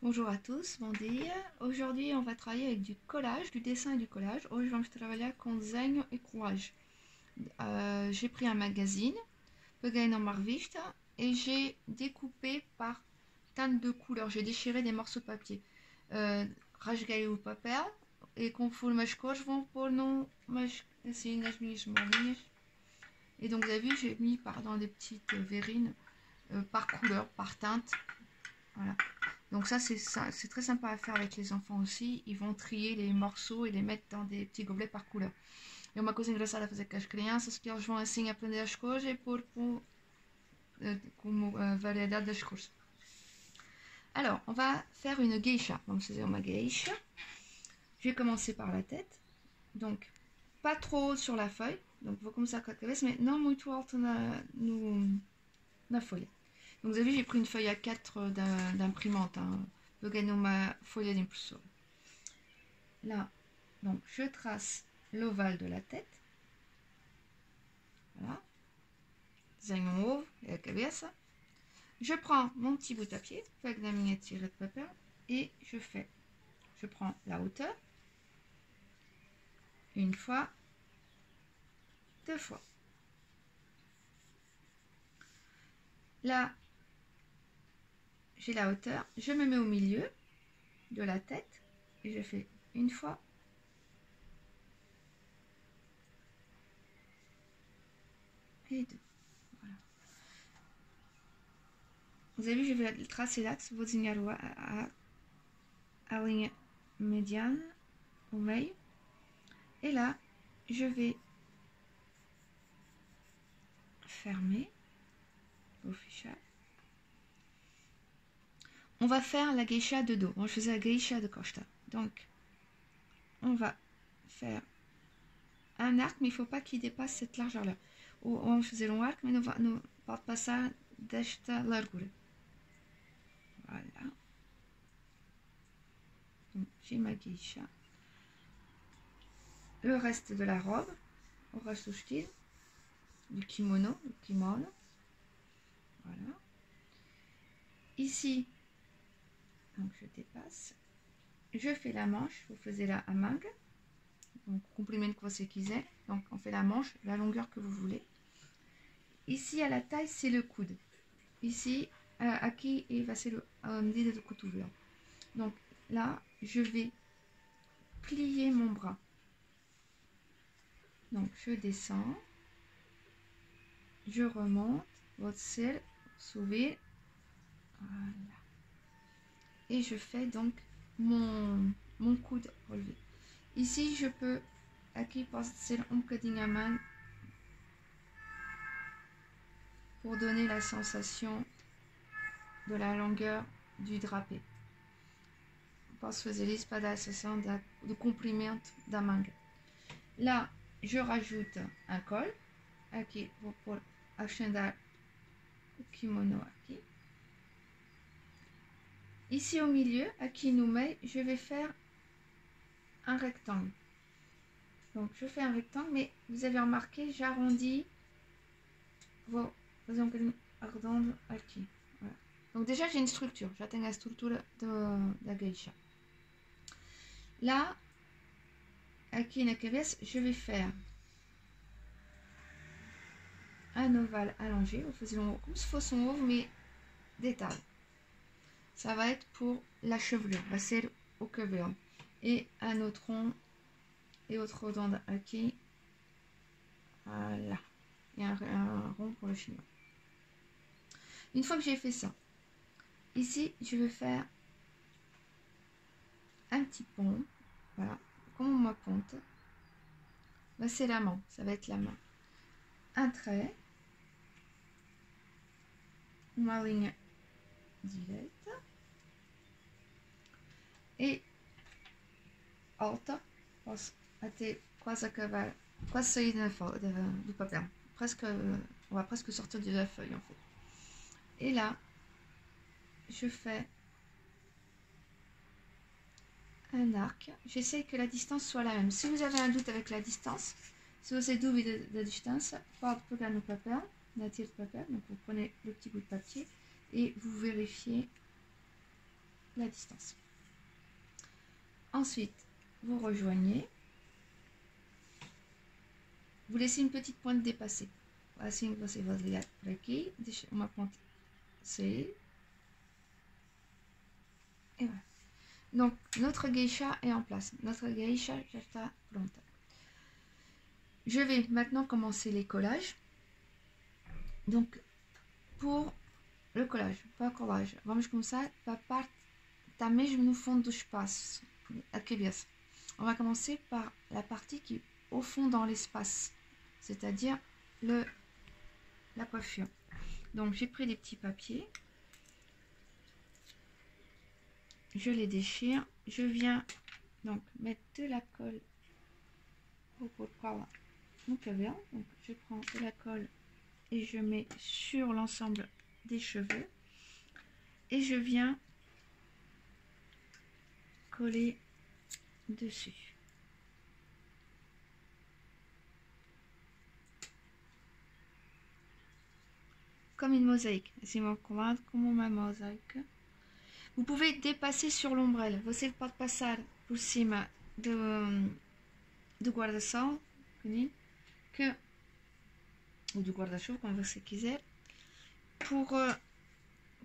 Bonjour à tous, bom dia. Aujourd'hui, on va travailler avec du collage, du dessin et du collage. Hoje vamos trabalhar com desenho e colagem. J'ai pris un magazine, peguei numa revista et j'ai découpé par tanto de couleurs. J'ai déchiré des morceaux de papier. Rasguei o papel e conforme as cores vão pôr assim, nas minhas bolinhas. Et donc vous avez vu, j'ai mis dans des petites verrines par couleur, par teinte. Voilà. Donc ça, c'est très sympa à faire avec les enfants aussi. Ils vão trier les morceaux et les mettre dans des petits gobelets par couleur. É uma coisa engraçada a fazer com as crianças, que eles vão assim aprender as cores e pôr como variedade das cores. Alors, on va faire une geisha. Vamos fazer uma geisha. Je vais commencer par la tête. Donc, pas trop haut sur la feuille. Donc, vou começar com a cabeça, mais não muito alto na folha. Donc vous avez vu, j'ai pris une feuille A4 d'imprimante, peguei numa folha d'impressora. Là, donc je trace l'ovale de la tête. Voilà. Desenho um ovo et a cabeça. Je prends mon petit bout de papier, avec la minha tira de papel, et je prends la hauteur, une fois, deux fois. Là, j'ai la hauteur, je me mets au milieu de la tête et je fais une fois, et deux. Voilà. Vous avez vu, je vais tracer l'axe, vou desenhar a linha mediana, au meio. Et là, je vais fermer, vou fechar. On va faire la geisha de dos. Moi, je faisais la geisha de costa. Donc, on va faire un arc, mais il ne faut pas qu'il dépasse cette largeur-là. On faisait long arc, mais não pode passar desta largura. Voilà. Donc, j'ai ma geisha. Le reste de la robe, o resto do style, du kimono, Voilà. Ici, donc je dépasse. Je fais la manche, vous faisiez là a manga. Donc, comprimento que você quiser. Donc, on fait la manche, la longueur que vous voulez. Ici, à la taille, c'est le coude. Ici, aqui, va ser a medida do cotovelo. Donc, là, je vais plier mon bras. Donc, je descends. Je remonte. Você subir. Voilà. Et je fais donc mon coude relevé. Ici, je peux, aqui posso ser bocadinho a mão pour donner la sensation de la longueur du drapé. Posso fazer isso para dar a sensação do comprimento da manga. Là, je rajoute un col. Aqui, vou pôr, acrescentar o kimono aqui. Ici au milieu, aqui no meio, je vais faire un rectangle. Donc je fais un rectangle, mais vous avez remarqué, j'arrondis. Vou fazer um bocadinho arredondo aqui. Voilà. Donc déjà j'ai une structure, já tenho a estrutura da geisha. Là, aqui na cabeça, je vais faire un ovale allongé. Vou fazer como se fosse um ovo, mais détail. Ça va être pour la chevelure, vai ser o cabelo. Et un autre rond et autre rond aqui. Voilà. Et un rond pour le chignon. Une fois que j'ai fait ça, ici je vais faire un petit pont. Voilà. Comme uma ponte. Là c'est la main, ça va être la main. Un trait. Uma linha direita. E alta, posso até quase acabar, quase sair do papel. Presque, on va presque sortir de la feuille en fait. Et là, je fais un arc. J'essaie que la distance soit la même. Si vous avez un doute avec la distance, se você dúvida da distância, pode pegar no papel, na tire de papel. Donc vous prenez le petit bout de papier et vous vérifiez la distance. Ensuite, vous rejoignez. Vous laissez une petite pointe dépassée. Assim você vai ligar por aqui, deixa uma ponte sair. Et voilà. Donc, notre geisha est en place. Notre geisha ya está pronta. Je vais maintenant commencer les collages. Donc, pour le collage, para o colagem, vamos começar para a parte que está mesmo no fundo do espaço, a cabeça. On va commencer par la partie qui est au fond dans l'espace, c'est-à-dire la coiffure. Donc, j'ai pris des petits papiers. Je les déchire. Je viens donc mettre de la colle pour mon cabello. Donc, je prends de la colle et je mets sur l'ensemble des cheveux et je viens coller dessus. Comme une mosaïque. Assim vou colar como uma mosaïque. Vous pouvez dépasser sur l'ombrelle. Você pode passar por cima do guarda-sol, ou du guarda-chuva, comme você quiser, pour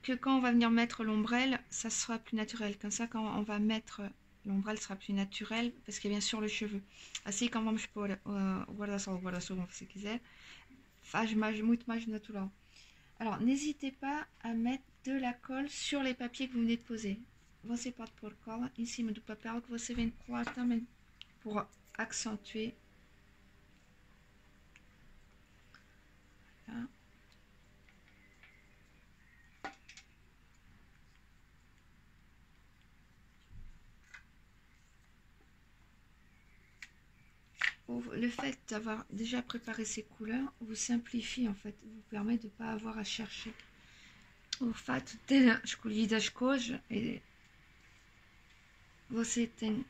que quand on va venir mettre l'ombrelle, ça sera plus naturel. Comme ça, quand on va mettre l'ombrelle, sera plus naturel, parce qu'il y a bien sûr le cheveu. Assim, quand vamos pôr o guarda-sol ou guarda-chuva, como você quiser, faz muito mais natural. Alors, n'hésitez pas à mettre de la colle sur les papiers que vous venez de poser. Você pode pôr cola em cima do papel que você vem de colar também, pour accentuer. Voilà. Le fait d'avoir déjà préparé ces couleurs vous simplifie, en fait, vous permet de ne pas avoir à chercher. O fato de ter escolhido as cores, você tem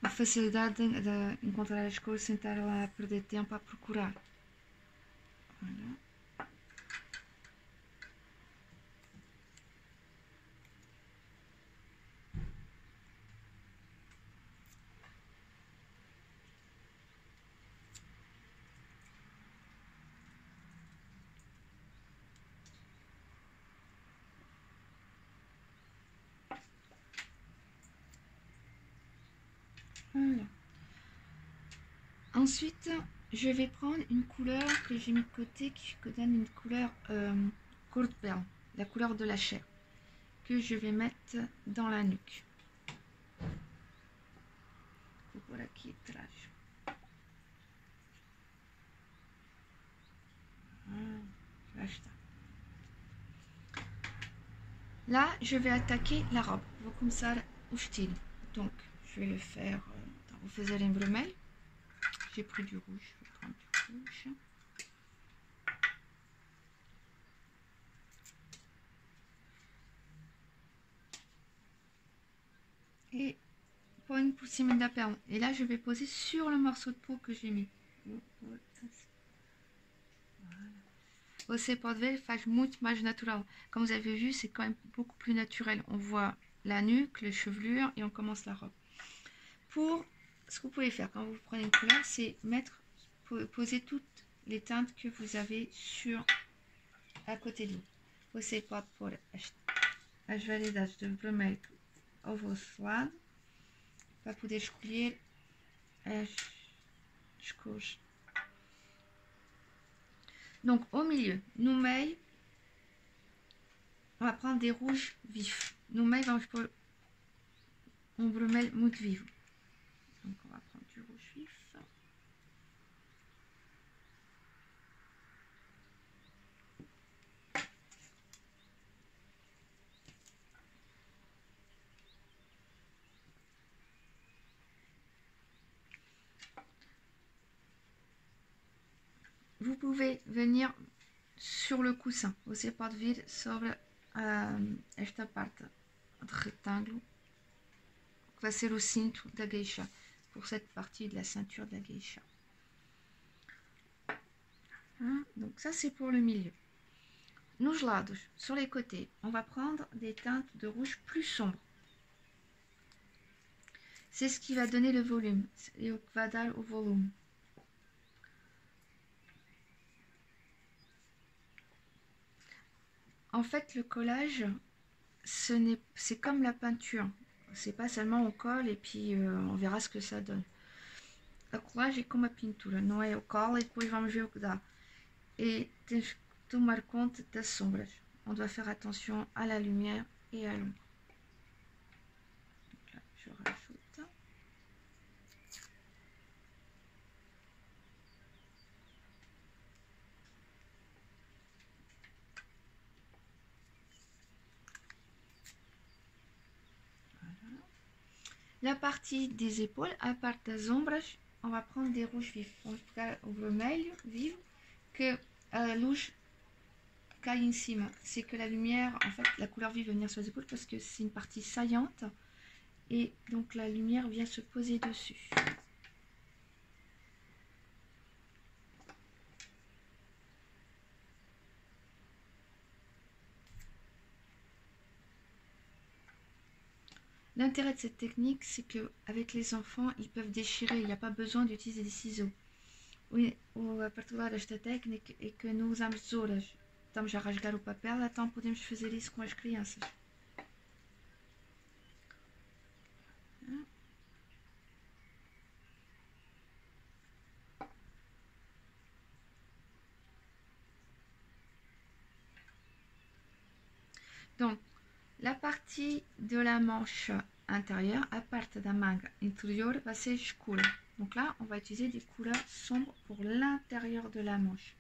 a facilidade de encontrar as cores sem estar lá a perder tempo a procurar. Voilà. Voilà. Ensuite, je vais prendre une couleur que j'ai mis de côté qui donne une couleur court perle, la couleur de la chair, que je vais mettre dans la nuque. Voilà qui est trash. Là, je vais attaquer la robe. Vou começar o estilo. Donc, je vais le faire. Vou fazer em vermelho. J'ai pris du rouge. Je vais prendre du rouge. Et pogne por cima da perle. Et là, je vais poser sur le morceau de peau que j'ai mis. Voilà. Você pode ver, faz muito mais natural. Comme vous avez vu, c'est quand même beaucoup plus naturel. On voit la nuque, les chevelures et on commence la robe. Pour ce que vous pouvez faire quand vous prenez une couleur, c'est poser toutes les teintes que vous avez à côté de vous. Você pode pôr as variedades de vermelho ao vosso lado para poder escolher as cores. Donc au milieu, no meio, on va prendre des rouges vifs. No meio vamos pôr vermelho muito vivo. Donc on va prendre du rouge vif. Vous pouvez venir sur le coussin. Você pode vir sobre esta parte de rectângulo que vai ser o cinto da geisha, pour cette partie de la ceinture de la geisha. Hein? Donc ça c'est pour le milieu. nos lados, sur les côtés, on va prendre des teintes de rouge plus sombres. C'est ce qui va donner le volume, et o que va dar o volume. En fait, le collage, c'est comme la peinture. C'est pas seulement on colle et puis on verra ce que ça donne. A colagem é como a pintura, não é? Eu colo e depois vamos ver o que dá. Et tens que tomar compte das sombras. On doit faire attention à la lumière et à l'ombre. Donc là, je rajoute. Voilà. La partie des épaules, à part das ombras, on va prendre des rouges vifs. On va pegar o vermelho vivo, que a luz cai em cima. C'est que la lumière, en fait, la couleur vive va venir sur les épaules parce que c'est une partie saillante. Et donc la lumière vient se poser dessus. L'intérêt de cette technique, c'est que avec les enfants, ils peuvent déchirer. Il n'y a pas besoin d'utiliser des ciseaux. O particular desta técnica é que não usamos tesouras. Estamos a rasgar o papel, então podemos fazer isso com as crianças. Donc, la partie de la manche intérieure, à partir da manga intérieure, va ser escura. Donc là, on va utiliser des couleurs sombres pour l'intérieur de la manche.